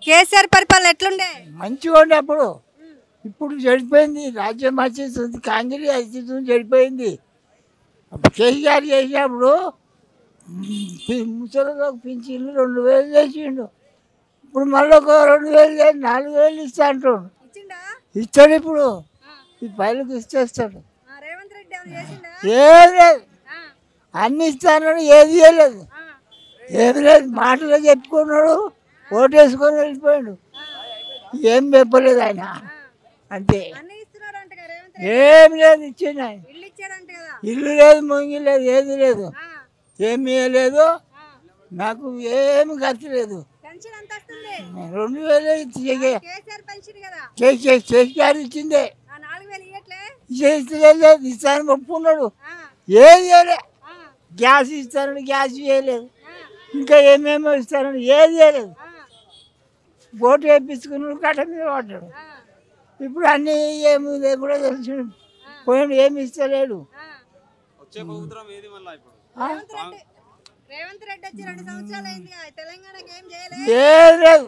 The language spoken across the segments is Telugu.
కేసీఆర్ పరిపాలన ఎట్లుండే? మంచిగా ఉండే అప్పుడు. ఇప్పుడు చెడిపోయింది. రాజ్యం వచ్చేస్తుంది, కాంగ్రెస్ వచ్చేస్తుంది, చెడిపోయింది. అప్పుడు కేసీఆర్ చేసినప్పుడు ముసలిలోకి పింఛన్లు 2000 చేసిండు. ఇప్పుడు మళ్ళీ ఒక 2000 చేసి 4000 ఇస్తా అంటాడు. ఇస్తాడు ఇప్పుడు. ఈ పైలకు ఇచ్చేస్తాడు. ఏం లేదు, అన్ని ఇస్తాడు, ఏది చేయలేదు. ఏమి లేదు, మాటలో చెప్పుకున్నాడు, ఓటేసుకొని వెళ్ళిపోయాడు. ఏం చెప్పలేదు ఆయన, అంతే. ఏం లేదు, ఇచ్చింది ఆయన. ఇల్లు లేదు, మొంగి లేదు, ఏది లేదు, ఏమి లేదు. నాకు ఏమి ఖర్చు లేదు. 2000 కేసీఆర్ ఇచ్చిందే. ఇస్తాను ఒప్పుకున్నాడు, ఏది చేయలే. గ్యాస్ ఇస్తానని గ్యాస్ చేయలేదు, ఇంకా ఏమేమో ఇస్తానని ఏది చేయలేదు. ఓటు వేయించుకున్నాడు, కట్ట మీద పడ్డాడు. ఇప్పుడు అన్నీ ఏమి కూడా తెలుసు, పోయాడు, ఏమి ఇస్తలేడు. ఏం లేదు,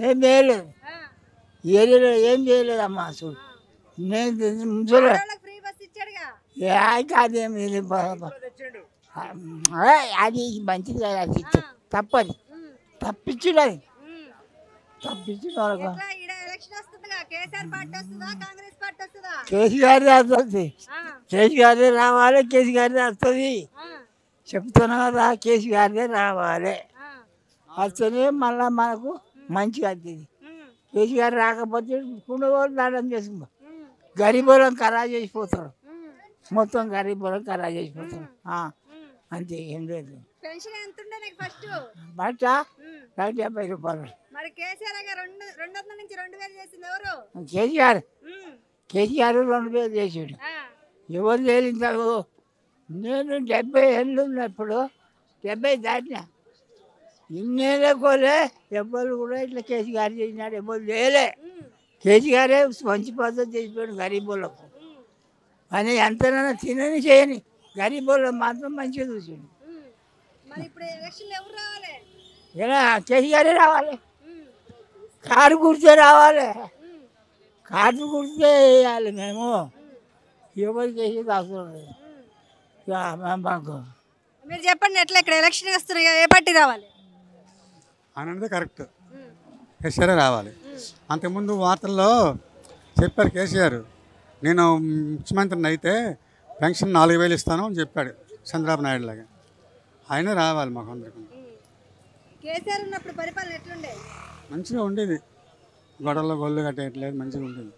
ఏం చేయలేదు, ఏం చేయలేదు అమ్మా. చూడు, నేను ముసలి కాదేమి, అది మంచిది కాదు, అది తప్పది, తప్పించుడు, అది తప్పించుడు. కేసీఆర్ వస్తుంది, కేసీఆర్ రావాలి, కేసీఆర్ వస్తుంది. చెప్తున్నా కదా, కేసీఆర్ రావాలి, వస్తేనే మళ్ళా మనకు మంచిగా అవుతుంది. కేసీఆర్ రాకపోతే కుండగోలు దాడం చేసుకుంటాం, గరీబులను ఖరాబ్ చేసిపోతారు, మొత్తం గరీబులను ఖరాబ్ చేసిపోతారు. అంతే, ఏం లేదు. బట్ట 70 రూపాయలు. కేసీఆర్ 2000 చేసాడు. ఎవరు తేలింటారు? నేను 70 ఏళ్ళు ఉన్నప్పుడు, 70 దాటినా, ఇన్నేళ్ళ కోలే ఎవరు కూడా ఇట్లా కేసీఆర్ చేసినాడు, ఎవరు లేలే. కేసీఆరే మంచి పద్ధతి చేసిపోయాడు గరీబులకు అని. ఎంతనైనా తినని చేయని, గరీబులకు మాత్రం మంచిగా చూసాడు. ఇలా కేసీఆరే రావాలి, కారు గుర్తే రావాలి, కారు గుర్తే వేయాలి. మేము ఎవరు చేసేది అవసరం లేదు మాకు. మీరు చెప్పండి, ఎట్లా ఇక్కడ ఎలక్షన్ వస్తున్నాయి, ఏ పార్టీ రావాలి? అన్నది కరెక్ట్, కేసీఆర్ రావాలి. అంతకుముందు వార్తల్లో చెప్పారు కేసీఆర్, నేను ముఖ్యమంత్రిని అయితే పెన్షన్ 4000 ఇస్తాను అని చెప్పాడు చంద్రబాబు నాయుడు లాగా. ఆయన రావాలి మాకు అందరికీ. కేసీఆర్ ఉన్నప్పుడు పరిపాలన ఎట్లుండే? మంచిగా ఉండేది, గొడవల్లో గొల్లు కట్టేయట్లేదు, మంచిగా ఉండేది.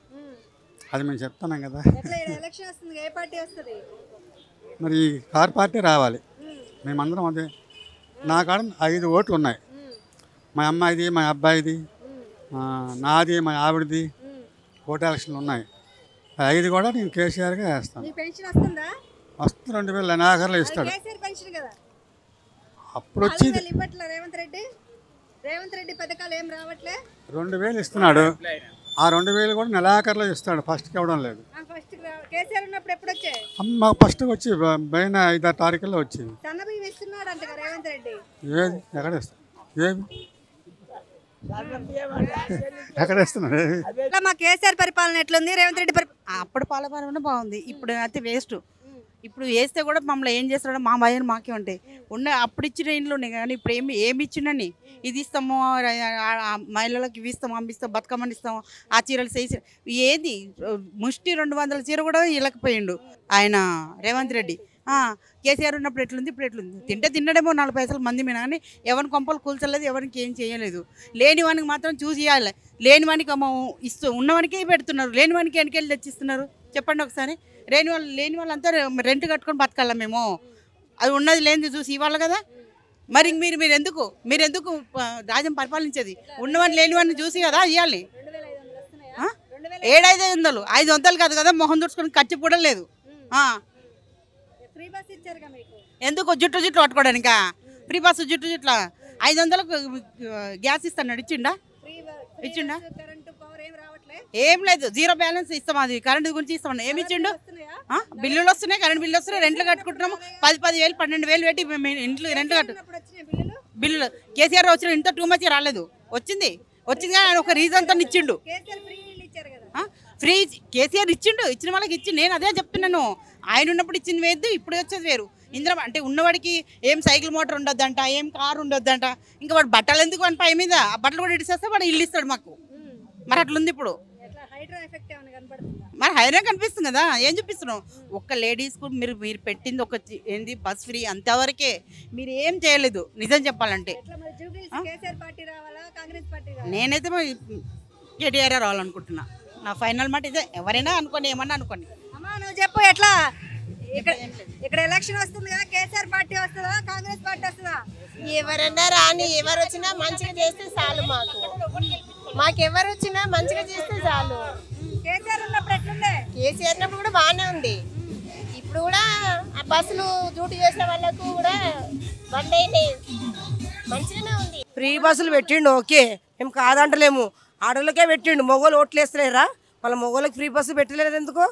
అది మేము చెప్తున్నాం కదా. ఎలక్షన్ వస్తుంది, ఏ పార్టీ వస్తుంది? మరి కార్ పార్టీ రావాలి. మేమందరం అదే. నా కాడ 5 ఓట్లు ఉన్నాయి, మా అమ్మాయిది, మా అబ్బాయిది, నాది, మా ఆవిడది. ఓటు ఎలక్షన్లు ఉన్నాయి, 5 కూడా నేను కేసీఆర్గా వేస్తాను. వస్తుంది, 2000 నెలాఖరులో ఇస్తాడు. అప్పుడు వచ్చి 2000 ఇస్తున్నాడు. ఆ 2000 కూడా నెలాఖరులో ఇస్తాడు, ఫస్ట్కి ఇవ్వడం లేదు. అమ్మ ఫస్ట్ వచ్చి పైన 5-6 తారీఖుల్లో వచ్చింది. ఏది ఎక్కడ ఇస్తాడు, ఏమి ఎక్కడ ఇస్తున్నాడు? మా కేసీఆర్ పరిపాలన ఎట్లుంది, రేవంత్ రెడ్డి అప్పుడు పాలన బాగుంది, ఇప్పుడు అయితే వేస్ట్. ఇప్పుడు వేస్తే కూడా మమ్మల్ని ఏం చేస్తాడో మా భయం మాకే ఉంటాయి. అప్పుడు ఇచ్చిన ఇండ్లు ఉన్నాయి కానీ ఇప్పుడు ఏమి ఇచ్చిండని, ఇది ఇస్తాము, మహిళలకు ఇవి ఇస్తాము, పంపిస్తాం, బతుకమ్మని ఇస్తాము, ఆ చీరలు చేసి ఏది ముష్టి 200 చీర కూడా ఇళ్ళకపోయిండు ఆయన రేవంత్ రెడ్డి. కేసీఆర్ ఉన్నప్పుడు ఎట్లుంది, ఇప్పుడు ఎట్లుంది? తిన్నాడేమో 4 పైసలు మంది మీద, కానీ ఎవరిని కొంపలు కూల్చలేదు, ఎవరికి ఏం చేయలేదు. లేని వానికి మాత్రం చూసి ఇవ్వాలి. లేని వానికి ఉన్నవానికే పెడుతున్నారు, లేని వానికి వెనకెళ్ళి తెచ్చిస్తున్నారు. చెప్పండి ఒకసారి. లేని వాళ్ళంతా రెంట్ కట్టుకొని బతకాల మేము. అది ఉన్నది లేనిది చూసి ఇవ్వాలి కదా. మరి మీరు ఎందుకు రాజ్యం పరిపాలించేది? ఉన్నవాడిని లేనివాడిని చూసి కదా ఇవ్వాలి. 700 500 కాదు కదా, మొహం తుడుచుకొని ఖర్చు కూడా లేదు. ఎందుకు జుట్టు పట్టుకోవడానికా? ఫ్రీ బస్సు జుట్ల 500లకు గ్యాస్ ఇస్తాడు, ఇచ్చిండా? ఏం లేదు, 0 బ్యాలెన్స్ ఇస్తాం. అది కరెంట్ గురించి ఇస్తాం. ఏమి ఇచ్చిండు? బిల్లులు వస్తున్నాయి, కరెంట్ బిల్లు వస్తున్నాయి, రెంట్లు కట్టుకుంటున్నాము. 10,000 12,000 పెట్టి ఇంట్లో రెంట్లు కట్టు. బిల్లులు కేసీఆర్ వచ్చిన ఇంత టూ మచ్ రాలేదు, వచ్చింది. వచ్చింది కానీ ఆయన ఒక రీజన్తో ఇచ్చిండు. కేసీఆర్ ఫ్రీ ఇల్లు ఇచ్చారు కదా. ఫ్రీ కేసీఆర్ ఇచ్చిండు, ఇచ్చిన వాళ్ళకి ఇచ్చిండు. నేను అదే చెప్తున్నాను, ఆయన ఉన్నప్పుడు ఇచ్చింది వేరు, ఇప్పుడు వచ్చేది వేరు. ఇంద్ర అంటే ఉన్నవాడికి ఏం సైకిల్ మోటార్ ఉండొద్దంట, ఏం కారు ఉండొద్దంట. ఇంకా వాడు బట్టలు ఎందుకు అని పై మీద ఆ బట్టలు కూడా ఇడిసేస్తే వాడు ఇల్లు ఇస్తాడు మాకు. మరి అట్లుంది ఇప్పుడు. ఎట్లా హైడ్రా ఎఫెక్ట్ ఏమైనా కనపడుతుందా? మరి హైరా కనిపిస్తుంది కదా, ఏం చూపిస్తున్నాం. ఒక్క లేడీస్కు మీరు పెట్టింది ఒక ఏంది బస్ ఫ్రీ, అంతవరకే. మీరు ఏం చేయలేదు నిజం చెప్పాలంటే. ఎట్లా మరి జూబ్లీస్ కేసీఆర్ పార్టీ రావాలా కాంగ్రెస్ పార్టీ రావాలా? నేనైతే కేటీఆర్ రావాలనుకుంటున్నా. నా ఫైనల్ మాట ఇదే. ఎవరైనా అనుకోండి, ఏమన్నా అనుకోండి. అమ్మా నువ్వు చెప్పు ఎట్లా ఇక్కడ ఎలక్షన్ వస్తుంది కదా, కేసీఆర్ పార్టీ వస్తుందా కాంగ్రెస్ పార్టీ వస్తుందా? ఎవరన్నా రాని, ఎవరు వచ్చినా మంచిగా చేస్తే చాలు. మాకెవరు వచ్చినా మంచిగా చేస్తే చాలు. కేసీఆర్ ఉన్నప్పుడు ఎట్లుండే? కేసీఆర్ ఉన్నప్పుడు కూడా బాగానే ఉంది. ఇప్పుడు కూడా ఆ బస్సులు డ్యూటీ చేసిన వాళ్ళకు కూడా బండి మంచిగానే ఉంది. ఫ్రీ బస్సులు పెట్టిండు, ఓకే, మేము కాదంటలేము. ఆడోళ్ళకే పెట్టిండు, మొగోళ్ళు ఓట్లు వేస్తలేరా? మళ్ళీ మొగోళ్ళకి ఫ్రీ బస్సు పెట్టలేదు ఎందుకు?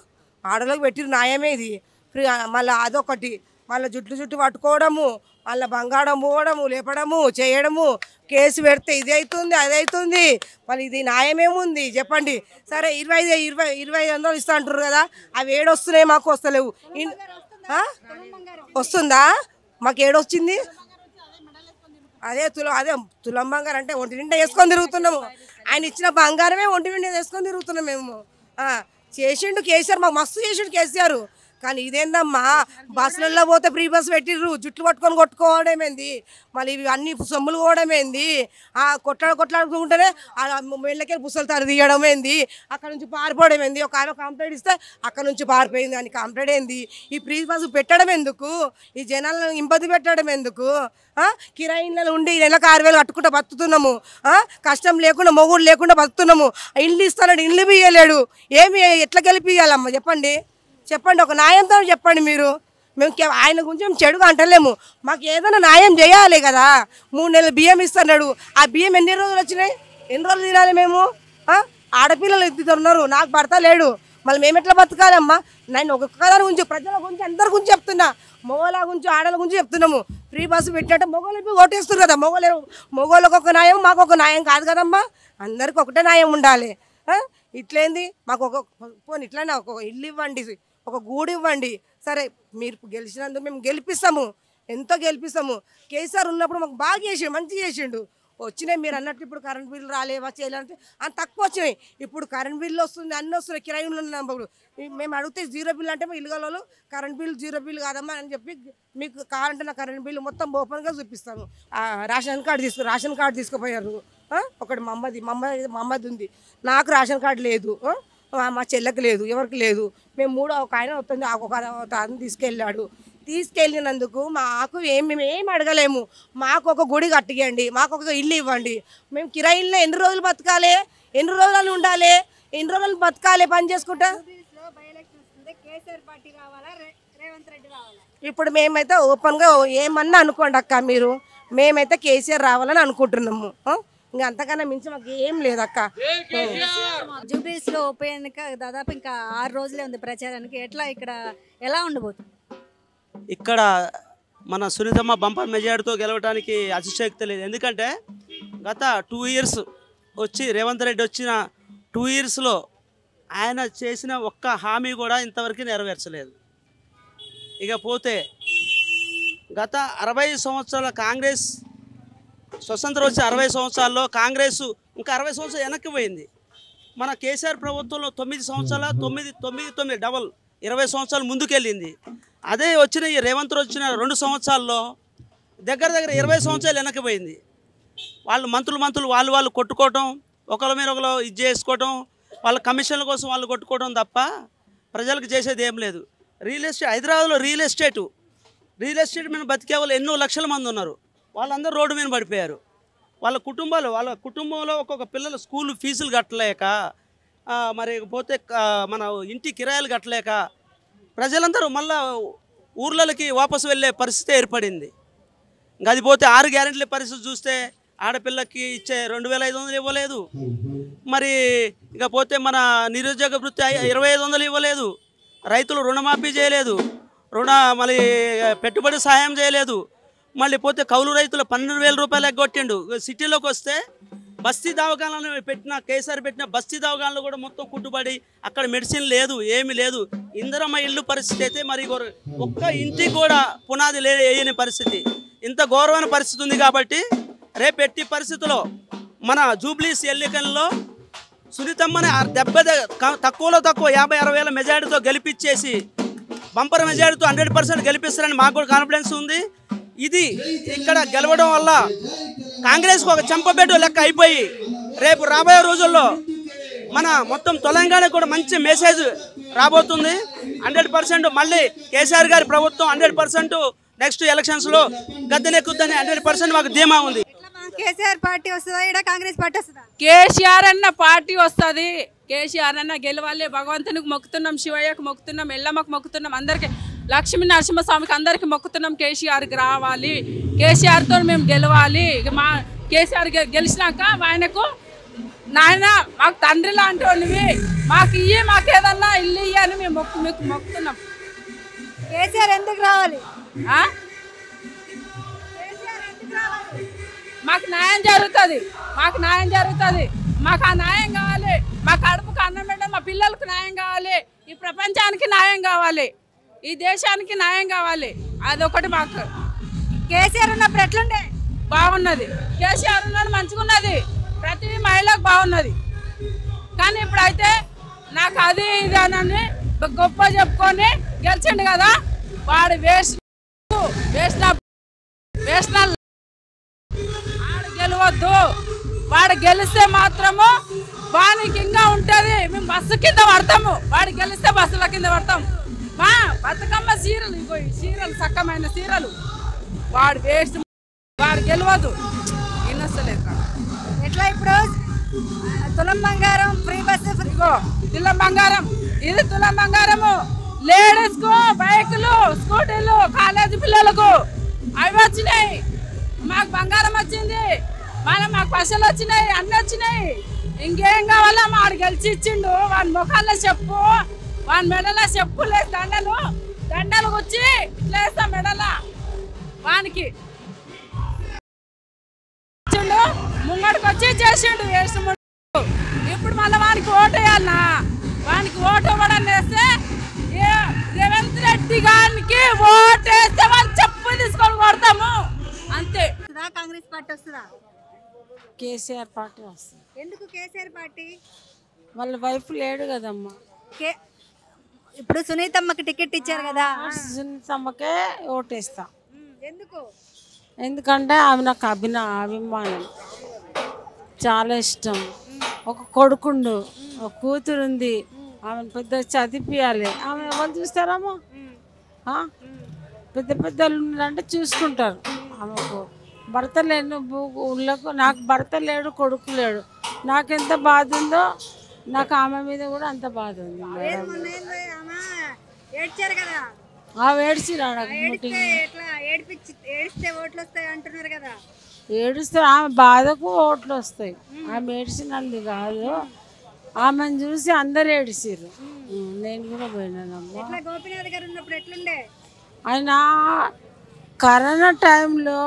ఆడోళ్ళకి పెట్టిరు, న్యాయమే ఇది. ఫ్రీ మళ్ళీ అదొకటి, మళ్ళీ జుట్టు పట్టుకోవడము, మళ్ళీ బంగారం పోవడము, లేపడము, చేయడము, కేసు పెడితే ఇది అవుతుంది అది అవుతుంది. మళ్ళీ ఇది న్యాయమేముంది చెప్పండి? సరే 2500 ఇస్తా అంటారు కదా, అవి ఏడొస్తున్నాయి, మాకు వస్తలేవు. వస్తుందా? మాకు ఏడొచ్చింది? అదే తులం బంగారం అంటే ఒంటి నిండా వేసుకొని తిరుగుతున్నాము. ఆయన ఇచ్చిన బంగారమే ఒంటి నిండా వేసుకొని తిరుగుతున్నాం మేము. చేసిండు కేసీఆర్, మాకు మస్తు చేసిండు కేసీఆర్. కానీ ఇదేందమ్మా, బస్సులలో పోతే ఫ్రీ బస్సు పెట్టిర్రు, జుట్లు పట్టుకొని కొట్టుకోవడమేంది, మళ్ళీ ఇవి అన్ని సొమ్ములు పోవడమేంది, కొట్లాడుకుంటేనే మెళ్ళకే బుసలు తరి తీయడమేంది, అక్కడ నుంచి పారిపోవడం ఏంది. ఒక ఆమె కంప్లైంట్ ఇస్తే అక్కడ నుంచి పారిపోయింది అని కంప్లైంట్ ఏంది. ఈ ఫ్రీ బస్సు పెట్టడం ఎందుకు? ఈ జనాలను ఇబ్బంది పెట్టడం ఎందుకు? కిరాయి ఇళ్ళలో ఉండి నెలకు 6000 కట్టుకుంటూ బతుకుతున్నాము. కష్టం లేకుండా మొగుడు లేకుండా బతుకుతున్నాము. ఇల్లు ఇస్తాడు, ఇల్లు బియ్యలేడు. ఏమి ఎట్లా గెలిపియాలమ్మా చెప్పండి? ఒక న్యాయంతో చెప్పండి మీరు. మేము ఆయన గురించి మేము చెడుగా అంటలేము, మాకు ఏదైనా న్యాయం చేయాలి కదా. 3 నెలలు బియ్యం ఇస్తున్నాడు, ఆ బియ్యం ఎన్ని రోజులు వచ్చినాయి? ఎన్ని రోజులు తినాలి మేము? ఆడపిల్లలు ఇద్దరు ఉన్నారు, నాకు భర్త లేడు, మళ్ళీ మేము ఎట్లా బతకాలమ్మా? నేను ఒక్కొక్కదాని గురించి, ప్రజల గురించి, అందరి గురించి చెప్తున్నా. మొగోళ్ళ గురించి, ఆడల గురించి చెప్తున్నాము. ఫ్రీ బస్సు పెట్టినట్టు మొగోళ్ళు ఓటేస్తారు కదా. మొగోళ్ళకి ఒక న్యాయం, మాకు ఒక న్యాయం కాదు కదమ్మా. అందరికి ఒకటే న్యాయం ఉండాలి. ఇట్లేంది? మాకు పోనీ ఇట్లానే ఒక ఇల్లు ఇవ్వండి, ఒక గూడు ఇవ్వండి. సరే మీరు గెలిచినందుకు మేము గెలిపిస్తాము, ఎంతో గెలిపిస్తాము. కేసీఆర్ ఉన్నప్పుడు మాకు బాగా చేసిండు, మంచిగా చేసిండు. వచ్చినాయి మీరు అన్నట్టు. ఇప్పుడు కరెంట్ బిల్లు రాలేవా చేయాలంటే అంత తక్కువ వచ్చినాయి. ఇప్పుడు కరెంట్ బిల్లు వస్తుంది, అన్నీ వస్తున్నాయి. కిరాయి ఉన్నప్పుడు మేము అడిగితే 0 బిల్లు అంటే ఇల్లు వాళ్ళు కరెంట్ బిల్లు 0 బిల్లు కాదమ్మా అని చెప్పి, మీకు కావాలంటే నా కరెంట్ బిల్లు మొత్తం ఓపెన్గా చూపిస్తాము. రేషన్ కార్డు తీసుకుపోయారు. ఒకటి మమ్మది ఉంది, నాకు రేషన్ కార్డు లేదు, మా చెల్లెకి లేదు, ఎవరికి లేదు. మేము ఒక ఆయన వస్తుంది, ఒక ఆయన తీసుకెళ్ళినందుకు మాకు మేము ఏం అడగలేము. మాకు ఒక గుడి కట్టియండి, మాకు ఒక ఇల్లు ఇవ్వండి. మేము కిరాయిల్లో ఎన్ని రోజులు బతకాలి? ఎన్ని రోజులు ఉండాలి? ఎన్ని రోజులు బతకాలి పని చేసుకుంటా? ఇప్పుడు మేమైతే ఓపెన్గా ఏమన్నా అనుకోండి అక్క, మీరు మేమైతే కేసీఆర్ రావాలని అనుకుంటున్నాము. ఇంకా అంతకన్నా మించి మాకు ఏం లేదక్క. జూబ్లీస్ లో ఉప ఎన్నిక దాదాపు ఇంకా 6 రోజులే ఉంది ప్రచారానికి. ఇక్కడ ఎలా ఉండబోతుంది? ఇక్కడ మన సునీతమ్మ బంపర్ మెజార్టీతో గెలవడానికి అతిశక్తి లేదు. ఎందుకంటే గత 2 ఇయర్స్ వచ్చి రేవంత్ రెడ్డి వచ్చిన 2 ఇయర్స్లో ఆయన చేసిన ఒక్క హామీ కూడా ఇంతవరకు నెరవేర్చలేదు. ఇకపోతే గత 60 సంవత్సరాల కాంగ్రెస్ స్వతంత్రం వచ్చి 60 సంవత్సరాల్లో కాంగ్రెస్ ఇంకా 60 సంవత్సరాలు వెనక్కి పోయింది. మన కేసీఆర్ ప్రభుత్వంలో 9 సంవత్సరాల 9 డబల్ 20 సంవత్సరాలు ముందుకెళ్ళింది. అదే వచ్చిన ఈ రేవంత్ వచ్చిన 2 సంవత్సరాల్లో దగ్గర 20 సంవత్సరాలు వెనక్కి పోయింది. మంత్రులు వాళ్ళు కొట్టుకోవటం, ఒకరి మీద ఒకరు ఇది చేసుకోవటం, వాళ్ళ కమిషన్ల కోసం వాళ్ళు కొట్టుకోవడం తప్ప ప్రజలకు చేసేది ఏం లేదు. హైదరాబాద్లో రియల్ ఎస్టేట్ మీద బతికే వాళ్ళు ఎన్నో లక్షల మంది ఉన్నారు. వాళ్ళందరూ రోడ్డు మీద పడిపోయారు. వాళ్ళ కుటుంబంలో ఒక్కొక్క పిల్లల స్కూల్ ఫీజులు కట్టలేక, మరి పోతే మన ఇంటి కిరాయిలు కట్టలేక ప్రజలందరూ మళ్ళా ఊర్లకి వాపసు వెళ్ళే పరిస్థితి ఏర్పడింది. ఇంకా అది పోతే 6 గ్యారెంటీల పరిస్థితి చూస్తే ఆడపిల్లకి ఇచ్చే 2500 ఇవ్వలేదు. మరి ఇకపోతే మన నిరుద్యోగ వృత్తి 2500 ఇవ్వలేదు. రైతులు రుణమాఫీ చేయలేదు, మళ్ళీ పెట్టుబడి సహాయం చేయలేదు. మళ్ళీ పోతే కౌలు రైతులు 12,000 రూపాయలు ఎగ్గొట్టిండు. సిటీలోకి వస్తే బస్తీ దవాఖానాలు పెట్టిన కేసీఆర్ పెట్టిన బస్తీ దవాఖానాలు కూడా మొత్తం కుట్టుబడి అక్కడ మెడిసిన్ లేదు, ఏమీ లేదు. ఇందిరమ్మ ఇల్లు పరిస్థితి అయితే మరి ఒక్క ఇంటికి కూడా పునాది వేయని పరిస్థితి, ఇంత ఘోరమైన పరిస్థితి ఉంది. కాబట్టి రేపు ఎట్టి పరిస్థితుల్లో మన జూబ్లీస్ ఎన్నికల్లో సునీతమ్మని తక్కువలో తక్కువ 50-60 వేల మెజారిటీతో గెలిపించేసి బంపర్ మెజారిటీతో 100% గెలిపిస్తారని మాకు కూడా కాన్ఫిడెన్స్ ఉంది. ఇది ఇక్కడ గెలవడం వల్ల కాంగ్రెస్కు ఒక చెంపబెట్టు లెక్క అయిపోయి రేపు రాబోయే రోజుల్లో మన మొత్తం తెలంగాణకు కూడా మంచి మెసేజ్ రాబోతుంది. 100% మళ్ళీ కేసీఆర్ గారి ప్రభుత్వం 100% నెక్స్ట్ ఎలక్షన్స్లో గద్దెనెక్కుద్దని 100% మాకు ధీమా ఉంది. కేసీఆర్ పార్టీ వస్తుందా ఇక్కడ కాంగ్రెస్ పార్టీ వస్తుందా? కేసీఆర్ అన్న పార్టీ వస్తుంది. కేసీఆర్ అన్న గెలవాలి. భగవంతునికి మొక్కుతున్నాం, శివయ్యకు మొక్కుతున్నాం, ఎల్లమ్మకు మొక్కుతున్నాం, అందరికి లక్ష్మీ నరసింహస్వామికి అందరికి మొక్కుతున్నాం. కేసీఆర్కి రావాలి, కేసీఆర్తో మేము గెలవాలి. మా కేసీఆర్ గెలిచినాక ఆయనకు నాయన మాకు తండ్రి లాంటి వాళ్ళవి, మాకు ఇయ్యి, మాకు ఏదన్నా ఇల్లు ఇయ్యి అని మేము మీకు మొక్కుతున్నాం. కేసీఆర్ ఎందుకు రావాలి? మాకు న్యాయం జరుగుతుంది, మాకు న్యాయం జరుగుతుంది. మాకు ఆ న్యాయం కావాలి. మా కడుపుకు అన్నం పెట్టడం, మా పిల్లలకు న్యాయం కావాలి. ఈ ప్రపంచానికి న్యాయం కావాలి, ఈ దేశానికి న్యాయం కావాలి. అదొకటి మాకు. కేసీఆర్ ఉన్నప్పుడు ఎట్లుండే? బాగున్నది. కేసీఆర్ ఉన్నది మంచిగా ఉన్నది, ప్రతి మహిళకు బాగున్నది. కానీ ఇప్పుడైతే నాకు అది ఇది అని గొప్ప చెప్పుకొని గెలిచిండు కదా, వాడు వేస్ట్ వాడు గెలవద్దు. వాడు గెలిస్తే మాత్రము వానికి ఇంకా ఉంటుంది. మేము బస్సు కింద పడతాము, వాడు గెలిస్తే బస్సుల కింద పడతాం. మా బతుకమ్మ సీరలు, ఇంకో సీరలు చక్కమైన సీరలు. వాడు వేస్ట్, వాడు గెలవద్దు. ఇన్నొస్తలేదు. ఎట్లా ఇప్పుడు తులం బంగారం ఫ్రీ బస్సు? ఇగో తులం బంగారం, ఇది తులం బంగారము. లేడీస్ కు బైకులు, స్కూటీలు, కాలేజీ పిల్లలకు అవి వచ్చినాయి. మాకు బంగారం వచ్చింది, మాకు పైసలు వచ్చినాయి, అన్నీ వచ్చినాయి. ఇంకేం కావాలా? వాడు గెలిచి ఇచ్చిండు. వాడి ముఖాల్లో చెప్పు, వాడి మెడలో చెప్పు లేదు, దండలు గుచ్చి ఇట్లా వేస్తాం మెడల. వానికి ఇచ్చిండు, ముంగడికి వచ్చి చేసిండు వేస్ట్. ఇప్పుడు మళ్ళీ వానికి ఓటు వేయాలనా? వానికి ఓటు ఇవ్వడం వేస్తే రేవంత్ రెడ్డి గారికి ఓటు వేస్తే వాళ్ళు చెప్పు తీసుకొని కొడతాము అంతే. కాంగ్రెస్ పార్టీ వస్తుందా? కేసీఆర్ పార్టీ వస్తుంది. ఎందుకు కేసీఆర్ పార్టీ? వాళ్ళ వైఫ్ లేడు కదమ్మా. ఇప్పుడు సునీతమ్మకి టికెట్ ఇచ్చారు కదా, సునీతమ్మకే ఓటేస్తా. ఎందుకు? ఎందుకంటే ఆమె నాకు అభిమానం, చాలా ఇష్టం. ఒక కొడుకుండు, ఒక కూతురు ఉంది, ఆమెను పెద్ద చదివియాలి. ఆమె ఎవరు చూస్తారమ్మా? పెద్ద పెద్దలు ఉన్నారంటే చూసుకుంటారు. ఆమెకు భర్త లేను ఊళ్ళకు, నాకు భర్త లేడు, కొడుకు లేడు. నాకెంత బాధ ఉందో నాకు ఆమె మీద కూడా అంత బాధ ఉంది. ఏడుస్తే ఆమె బాధకు ఓట్లు వస్తాయి. ఆమె ఏడ్చినది కాదు, ఆమెను చూసి అందరు ఏడిసిర్రు. నేను కూడా పోయినానమ్మా. ఆయన కరోనా టైంలో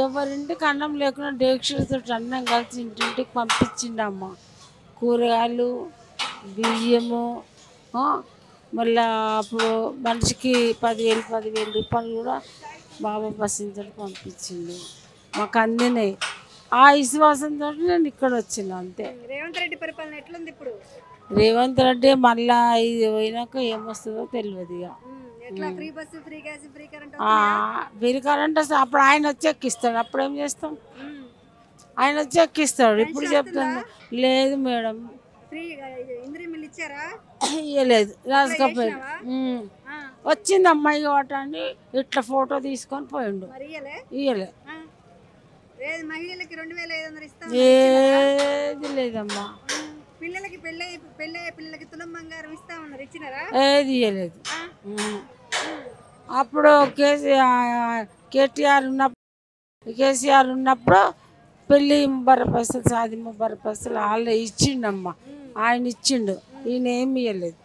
ఎవరింటికి అన్నం లేకుండా డేక్షలతో అన్నం కలిసి ఇంటింటికి పంపించిండమ్మ. కూరగాయలు, బియ్యము, మళ్ళీ అప్పుడు మనిషికి 10,000 రూపాయలు కూడా బాబా బస్సింతటి పంపించిండు. మాకు అందినాయి. ఆ విశ్వాసంతో నేను ఇక్కడ వచ్చిన అంతే. రేవంత్ రెడ్డి పరిపాలన ఎట్లుంది ఇప్పుడు? రేవంత్ రెడ్డి మళ్ళా ఇది పోయినాక ఏమొస్తుందో తెలియదు. ఇక ఫ్రీ కరెంట్ వస్తే అప్పుడు ఆయన వచ్చి ఎక్కిస్తాడు. అప్పుడు ఏం చేస్తాం? ఆయన వచ్చి ఎక్కిస్తాడు. ఇప్పుడు చెప్తాను లేదు మేడం, ఇవ్వలేదు. రాజుకపోయి వచ్చింది అమ్మాయి అని ఇట్లా ఫోటో తీసుకొని పోయిండు. ఇవ్వలే, ఏది లేదమ్మా. ఏది ఇవ్వలేదు. అప్పుడు కేసీఆర్ ఉన్నప్పుడు పెళ్ళి బరపస్తులు, సాది బరపస్తులు వాళ్ళు ఇచ్చిండమ్మా. ఆయన ఇచ్చిండు, ఈయన ఏమి ఇవ్వలేదు.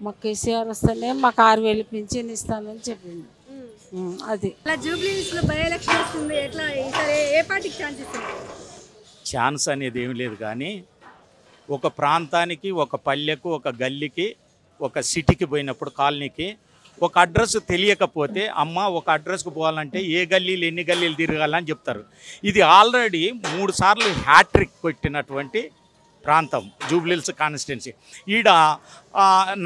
మాకు కేసీఆర్ వస్తేనే మాకు 6,000 పింఛన్ ఇస్తానని చెప్పిండు. అది అలా జూబ్లీహిల్స్ లో బై ఎలక్షన్ వస్తుంది, ఎట్లా ఈసారి ఏ పార్టీకి ఛాన్స్ ఇస్తారు? ఛాన్స్ అనేది ఏమి లేదు, కానీ ఒక ప్రాంతానికి, ఒక పల్లెకు, ఒక గల్లీకి, ఒక సిటీకి పోయినప్పుడు కాలనీకి ఒక అడ్రస్ తెలియకపోతే అమ్మ ఒక అడ్రస్కి పోవాలంటే ఏ గల్లీలు ఎన్ని గల్లీలు తిరగాలని చెప్తారు. ఇది ఆల్రెడీ 3 సార్లు హ్యాట్రిక్ కొట్టినటువంటి ప్రాంతం జూబ్లీహిల్స్ కాన్స్టిట్యున్సీ. ఈడ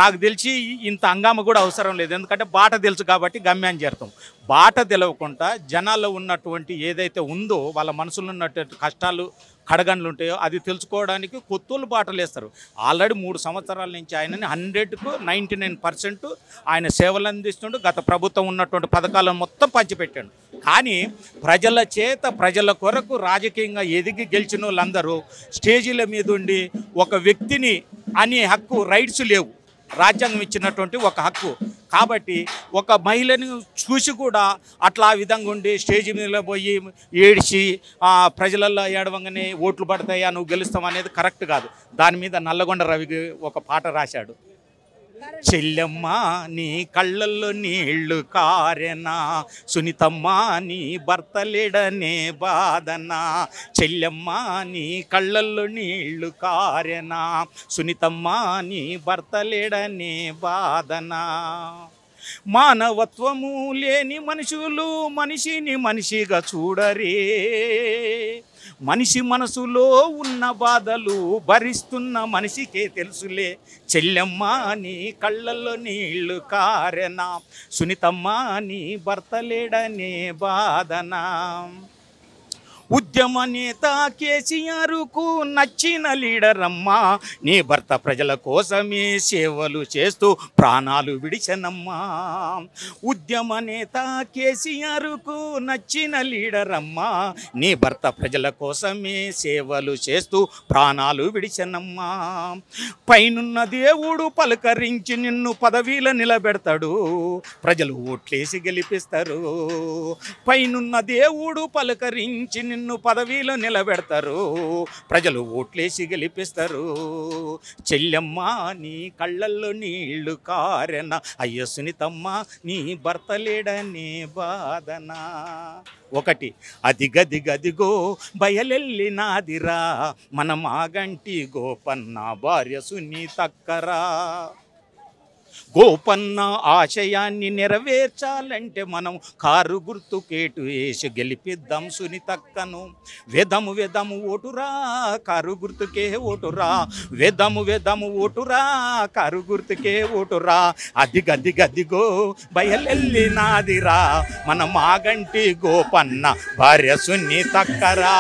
నాకు తెలిసి ఇంత హంగామ కూడా అవసరం లేదు, ఎందుకంటే బాట తెలుసు కాబట్టి గమ్యాన్ని చేరుతాం. బాట తెలవకుండా జనాల్లో ఉన్నటువంటి ఏదైతే ఉందో వాళ్ళ మనసులో ఉన్నటువంటి కష్టాలు కడగండ్లు ఉంటాయో అది తెలుసుకోవడానికి కొత్తోళ్ళు బాటలు వేస్తారు. ఆల్రెడీ 3 సంవత్సరాల నుంచి ఆయనని 100కు 99% ఆయన సేవలు అందిస్తుండు. గత ప్రభుత్వం ఉన్నటువంటి పథకాలను మొత్తం పంచిపెట్టాడు. కానీ ప్రజల చేత ప్రజల కొరకు రాజకీయంగా ఎదిగి గెలిచిన వాళ్ళందరూ స్టేజీల మీద ఉండి ఒక వ్యక్తిని అనే హక్కు, రైట్స్ లేవు. రాజ్యాంగం ఇచ్చినటువంటి ఒక హక్కు కాబట్టి ఒక మహిళని చూసి కూడా అట్లా ఆ విధంగా ఉండి స్టేజ్ మీద పోయి ఏడిచి ప్రజలలో ఏడవంగానే ఓట్లు పడతాయా నువ్వు గెలుస్తావు అనేది కరెక్ట్ కాదు. దాని మీద నల్లగొండ రవి ఒక పాట రాశాడు. చెల్లెమ్మ నీ కళ్ళల్లో నీళ్లు కారెనా, సునీతమ్మ నీ భర్త లేడనే బాధనా. చెల్లెమ్మ నీ కళ్ళల్లో నీళ్లు కారెనా, సునీతమ్మ నీ భర్త లేడనే బాధనా. మానవత్వము లేని మనుషులు మనిషిని మనిషిగా చూడరే, మనిషి మనసులో ఉన్న బాధలు భరిస్తున్న మనిషికే తెలుసులే. చెల్లెమ్మ నీ కళ్ళల్లో నీళ్లు కారెనా, సునీతమ్మ నీ భర్త లేడనే బాధనా. ఉద్యమ నేత కేసీఆర్కు నచ్చిన లీడర్ అమ్మా, నీ భర్త ప్రజల కోసమే సేవలు చేస్తూ ప్రాణాలు విడిచనమ్మా. ఉద్యమ నేత కేసీఆర్కు నచ్చిన లీడర్ అమ్మా, నీ భర్త ప్రజల కోసమే సేవలు చేస్తూ ప్రాణాలు విడిచనమ్మా. పైనున్న దేవుడు పలకరించి నిన్ను పదవిలో నిలబెడతాడు, ప్రజలు ఓట్లేసి గెలిపిస్తారు. పైనున్న దేవుడు పలకరించి నిన్ను పదవిలో నిలబెడతారు, ప్రజలు ఓట్లేసి గెలిపిస్తారు. చెల్లెమ్మ నీ కళ్ళల్లో నీళ్లు కారెనా, అయ్యో సునీతమ్మ నీ భర్త లేడనే బాధనా. ఒకటి అదిగదిగదిగో బయలెల్లినాదిరా, మన మాగంటి గోపన్న భార్య సునీతక్కరా. గోపన్న ఆశయాన్ని నెరవేర్చాలంటే మనం కారు గుర్తు కేటు వేసి గెలిపిద్దాం సునీతక్కను. వేదము వేదము ఓటురా, కారు గుర్తుకే ఓటురా. వేదము వేదము ఓటురా, కారు గుర్తుకే ఓటురా. అదిగదిగదిగో బయలెల్లినాదిరా, మన మాగంటి గోపన్న భార్య సునీతక్కరా.